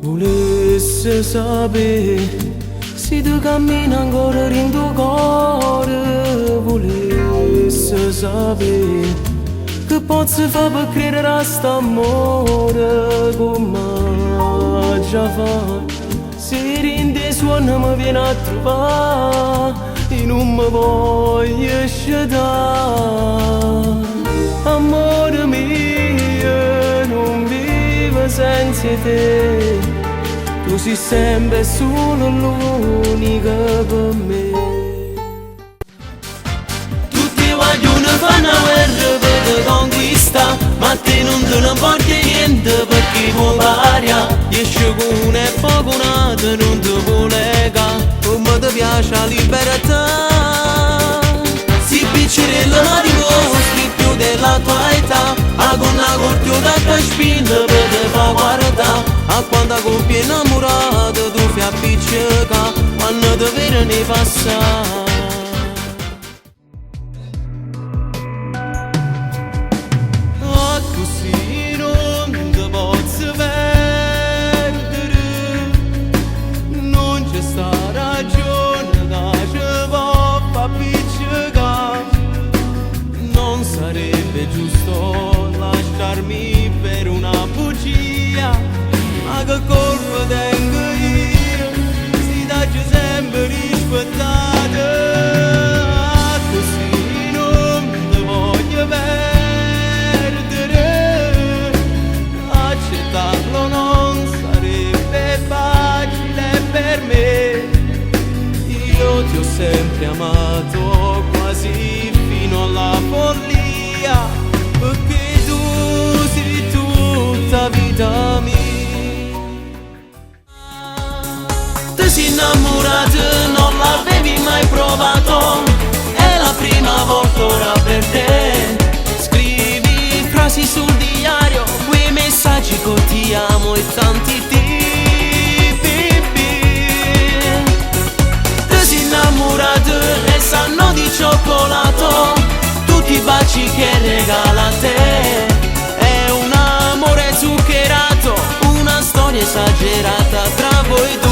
Volesse sapere se tu cammini ancora in tuo cuore. Volesse sapere che posso fare per credere a st'amore come già fa. Se rinde suono mi viene a trovare e non mi voglio scegliere. Amore mio, non vivo senza te, tu sei sempre solo l'unica per me. Tutti vogliono fare una guerra per te conquista, ma te non te ne importa niente perché vuoi variare. Esce con e poco nato non ti vuole come ti piace la libertà. Si piccerella ma dimostri più della tua età, a gonna cortiota che spinta per te fa guardare. A quando coppia innamorata tu fai appiccica quando ti vedi ne passa. Sarebbe giusto lasciarmi per una bugia, ma che colpa tengo io, si dacci sempre rispettata. Così non ti voglio perdere, accettarlo non sarebbe facile per me. Io ti ho sempre amato quasi fino alla follia, perché tu sei tutta vita mia. Ti sei innamorata, non l'avevi mai provato, è la prima volta ora per te. Scrivi frasi sul diario, quei messaggi con ti amo e tanti tipi. Ti sei innamorata e sanno di cioccolato tutti i baci che regala a te. È un amore zuccherato, una storia esagerata tra voi due.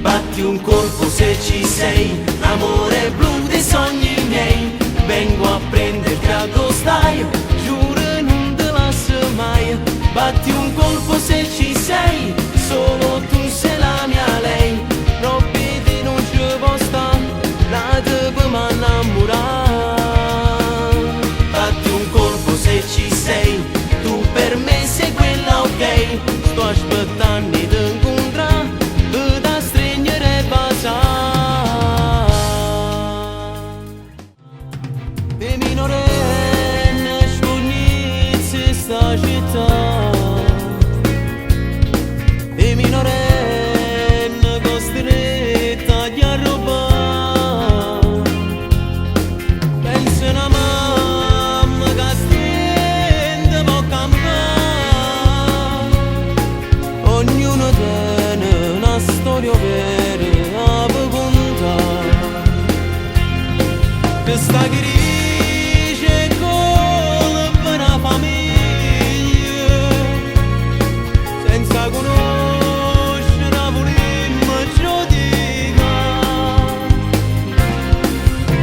Batti un colpo se ci sei, amore blu dei sogni miei. Vengo a prenderti a dove stai, giuro non te lascio mai. Batti un colpo se ci sei, solo tu sei la mia lei. Troppi di non ci può stare, la devo innamorare. Batti un colpo se ci sei, tu per me sei quella ok. Sto aspettando di incontrare, da stringere e basare. E minorenne scognizzi sta città, e minorenne costretta agli arrobare. Pensa una mamma che stende può cambiare. Ognuno tiene una storia vera a contare. Questa grigia è colpa una famiglia, senza conoscere volimmo giudicare.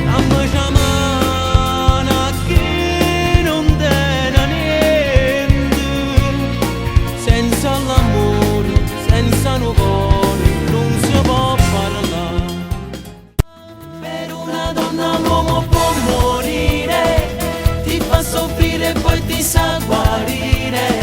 Dammi mano a chi non tiene niente, senza l'amore, senza un cuore non si può parlare. Per una donna l'uomo può morire, ti fa soffrire e poi ti sa guarire.